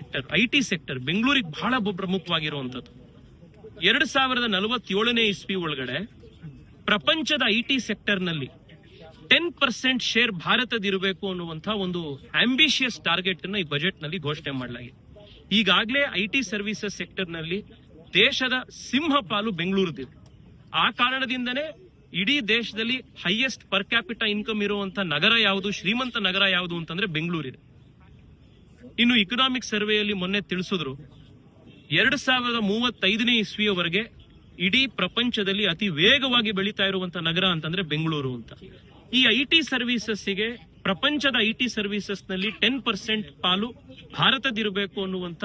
Sector, IT sector ಬೆಂಗಳೂರಿಗೆ ಬಹಳ ಪ್ರಮುಖವಾಗಿರುವಂತದ್ದು. 2047 ಇಸ್ವಿ ಒಳಗಡೆ ಪ್ರಪಂಚದ ಐಟಿ ಸೆಕ್ಟರ್ ನಲ್ಲಿ 10% ಶೇರ್ ಭಾರತದಿರಬೇಕು ಅನ್ನುವಂತಹ ಒಂದು ಆಂಬಿಷಿಯಸ್ ಟಾರ್ಗೆಟ್ ಅನ್ನ ಈ ಬಜೆಟ್ ನಲ್ಲಿ ಘೋಷಣೆ ಮಾಡಲಾಗಿದೆ. ಈಗಾಗಲೇ ಐಟಿ ಸರ್ವಿಸಸ್ ಸೆಕ್ಟರ್ ನಲ್ಲಿ ದೇಶದ ಸಿಂಹ ಪಾಲು ಬೆಂಗಳೂರದಿದೆ. ಆ ಕಾರಣದಿಂದನೇ ಇಡೀ ದೇಶದಲ್ಲಿ ಹೈಯೆಸ್ಟ್ ಪರ್ ಕ್ಯಾಪಿಟಾ ಇನ್ಕಮ್ ಇರುವಂತಹ ನಗರ ಯಾವುದು, ಶ್ರೀಮಂತ ನಗರ ಯಾವುದು ಅಂತಂದ್ರೆ ಬೆಂಗಳೂರಿದೆ. ಇನ್ನು ಇಕನಾಮಿಕ್ ಸರ್ವೆಯಲ್ಲಿ ಮೊನ್ನೆ ತಿಳಿಸಿದ್ರು 2035 ಇಸ್ವಿಯವರೆಗೆ ಇಡೀ ಪ್ರಪಂಚದಲ್ಲಿ ಅತಿ ವೇಗವಾಗಿ ಬೆಳೀತಾ ಇರುವಂತಹ ನಗರ ಅಂತಂದ್ರೆ ಬೆಂಗಳೂರು ಅಂತ. ಈ ಐಟಿ ಸರ್ವಿಸಸ್ಗೆ, ಪ್ರಪಂಚದ ಐಟಿ ಸರ್ವಿಸಸ್ ನಲ್ಲಿ 10% ಪಾಲು ಭಾರತದಿರಬೇಕು ಅನ್ನುವಂತ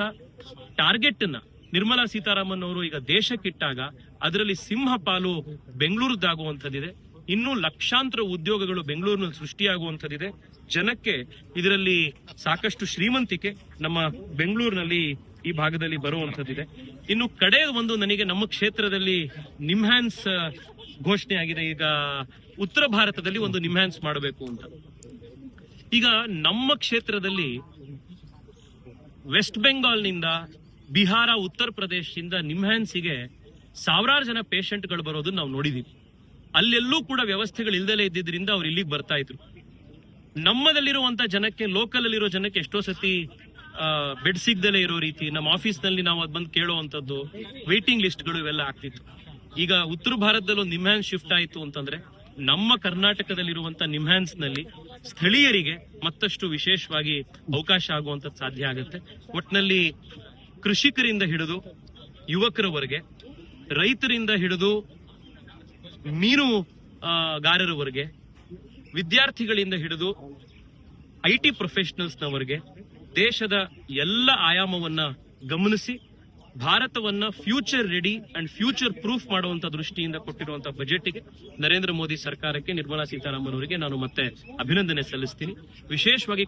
ಟಾರ್ಗೆಟ್ ಅನ್ನ ನಿರ್ಮಲಾ ಸೀತಾರಾಮನ್ ಅವರು ಈಗ ದೇಶಕ್ಕಿಟ್ಟಾಗ ಅದರಲ್ಲಿ ಸಿಂಹ ಪಾಲು ಬೆಂಗಳೂರದಾಗುವಂತದ್ದಿದೆ. ಇನ್ನೂ ಲಕ್ಷಾಂತರ ಉದ್ಯೋಗಗಳು ಬೆಂಗಳೂರಿನಲ್ಲಿ ಸೃಷ್ಟಿಯಾಗುವಂತದ್ದಿದೆ. ಜನಕ್ಕೆ ಇದರಲ್ಲಿ ಸಾಕಷ್ಟು ಶ್ರೀಮಂತಿಕೆ ನಮ್ಮ ಬೆಂಗಳೂರಿನಲ್ಲಿ ಈ ಭಾಗದಲ್ಲಿ ಬರುವಂತದ್ದಿದೆ. ಇನ್ನು ಕಡೆ ಒಂದು ನನಗೆ ನಮ್ಮ ಕ್ಷೇತ್ರದಲ್ಲಿ ನಿಮ್ಹಾನ್ಸ್ ಘೋಷಣೆ ಆಗಿದೆ. ಈಗ ಉತ್ತರ ಭಾರತದಲ್ಲಿ ಒಂದು ನಿಮ್ಹಾನ್ಸ್ ಮಾಡಬೇಕು ಅಂತ. ಈಗ ನಮ್ಮ ಕ್ಷೇತ್ರದಲ್ಲಿ ವೆಸ್ಟ್ ಬೆಂಗಾಲ್ನಿಂದ, ಬಿಹಾರ, ಉತ್ತರ ಪ್ರದೇಶದಿಂದ ನಿಮ್ಹಾನ್ಸ್ಗೆ ಸಾವಿರಾರು ಜನ ಪೇಷಂಟ್ಗಳು ಬರೋದನ್ನ ನಾವು ನೋಡಿದೀವಿ. ಅಲ್ಲೆಲ್ಲೂ ಕೂಡ ವ್ಯವಸ್ಥೆಗಳು ಇಲ್ದಲೇ ಇದ್ದಿದ್ರಿಂದ ಅವ್ರು ಇಲ್ಲಿಗೆ ಬರ್ತಾ ಇದ್ರು. ನಮ್ಮದಲ್ಲಿರುವಂತ ಜನಕ್ಕೆ, ಲೋಕಲ್ ಅಲ್ಲಿರೋ ಜನಕ್ಕೆ ಎಷ್ಟೋ ಸತಿ ಬೆಡ್ ಸಿಗ್ದಲೇ ಇರೋ ರೀತಿ, ನಮ್ಮ ಆಫೀಸ್ ನಲ್ಲಿ ನಾವು ಅದ್ ಬಂದು ಕೇಳುವಂತದ್ದು, ವೇಟಿಂಗ್ ಲಿಸ್ಟ್ಗಳು ಇವೆಲ್ಲ ಆಗ್ತಿತ್ತು. ಈಗ ಉತ್ತರ ಭಾರತದಲ್ಲಿ ಒಂದು ನಿಮ್ಹಾನ್ಸ್ ಶಿಫ್ಟ್ ಆಯಿತು ಅಂತಂದ್ರೆ ನಮ್ಮ ಕರ್ನಾಟಕದಲ್ಲಿರುವಂತ ನಿಮ್ಹಾನ್ಸ್ ನಲ್ಲಿ ಸ್ಥಳೀಯರಿಗೆ ಮತ್ತಷ್ಟು ವಿಶೇಷವಾಗಿ ಅವಕಾಶ ಆಗುವಂತದ್ದು ಸಾಧ್ಯ ಆಗುತ್ತೆ. ಒಟ್ನಲ್ಲಿ ಕೃಷಿಕರಿಂದ ಹಿಡಿದು ಯುವಕರವರೆಗೆ, ರೈತರಿಂದ ಹಿಡಿದು ಮೀನುಗಾರರವರೆಗೆ, ವಿದ್ಯಾರ್ಥಿಗಳಿಂದ ಹಿಡಿದು ಐಟಿ ಪ್ರೊಫೆಷನಲ್ಸ್ನವರೆಗೆ ದೇಶದ ಎಲ್ಲ ಆಯಾಮವನ್ನ ಗಮನಿಸಿ ಭಾರತವನ್ನ future ready and future proof ಮಾಡುವಂತ ದೃಷ್ಟಿಯಿಂದ ಕೊಟ್ಟಿರುವಂತಹ ಬಜೆಟ್ಗೆ ನರೇಂದ್ರ ಮೋದಿ ಸರ್ಕಾರಕ್ಕೆ, ನಿರ್ಮಲಾ ಸೀತಾರಾಮನ್ ಅವರಿಗೆ ನಾನು ಮತ್ತೆ ಅಭಿನಂದನೆ ಸಲ್ಲಿಸ್ತೀನಿ. ವಿಶೇಷವಾಗಿ